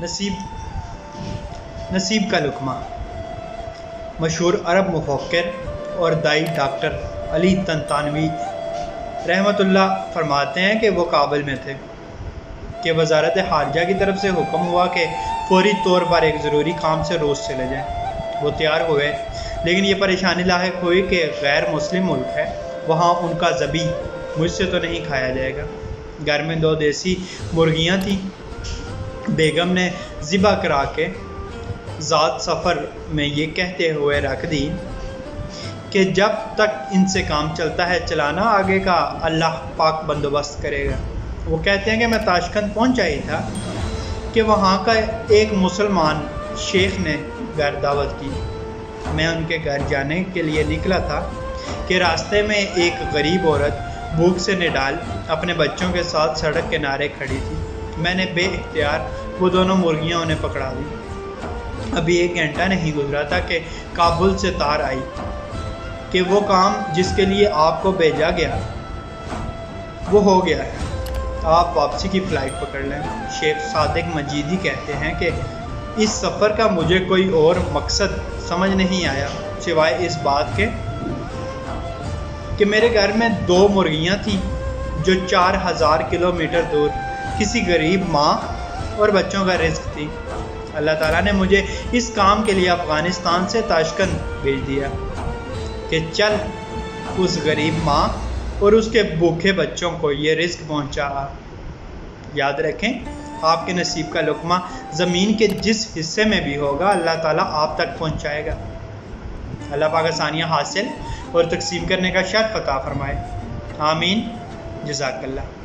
नसीब का लुकमा। मशहूर अरब मुफक्किर और दाई डॉक्टर अली तंतानवी रहमतुल्लाह फरमाते हैं कि वो काबुल में थे कि वजारत खारजा की तरफ से हुक्म हुआ कि फौरी तौर पर एक ज़रूरी काम से रूस चले जाएं। वो तैयार हुए, लेकिन ये परेशानी लाहिक हुई कि गैर मुस्लिम मुल्क है, वहाँ उनका ज़बी मुझसे तो नहीं खाया जाएगा। घर में 2 देसी मुर्गियाँ थीं। बेगम ने ज़िबा करा के ज़ात सफ़र में ये कहते हुए रख दी कि जब तक इनसे काम चलता है चलाना, आगे का अल्लाह पाक बंदोबस्त करेगा। वो कहते हैं कि मैं ताशकंद पहुंचा ही था कि वहाँ का एक मुसलमान शेख ने घर दावत की। मैं उनके घर जाने के लिए निकला था कि रास्ते में एक गरीब औरत भूख से निडाल अपने बच्चों के साथ सड़क किनारे खड़ी थी। मैंने बेइख्तियार वो दोनों मुर्गियाँ उन्हें पकड़ा दी। अभी 1 घंटा नहीं गुजरा था कि काबुल से तार आई कि वो काम जिसके लिए आपको भेजा गया वो हो गया है, आप वापसी की फ़्लाइट पकड़ लें। शेख सादिक मजीदी कहते हैं कि इस सफ़र का मुझे कोई और मकसद समझ नहीं आया सिवाय इस बात के कि मेरे घर में 2 मुर्गियाँ थीं जो 4000 किलोमीटर दूर किसी गरीब माँ और बच्चों का रिज़्क थी। अल्लाह ताला ने मुझे इस काम के लिए अफ़गानिस्तान से ताशकंद भेज दिया कि चल उस गरीब माँ और उसके भूखे बच्चों को ये रिज़्क पहुँचा। याद रखें, आपके नसीब का लुकमा ज़मीन के जिस हिस्से में भी होगा अल्लाह ताला आप तक पहुँचाएगा। अल्लाह पाक आसानियाँ हासिल और तकसीम करने का शर्फ अता फरमाए। आमीन। जज़ाकल्लाह।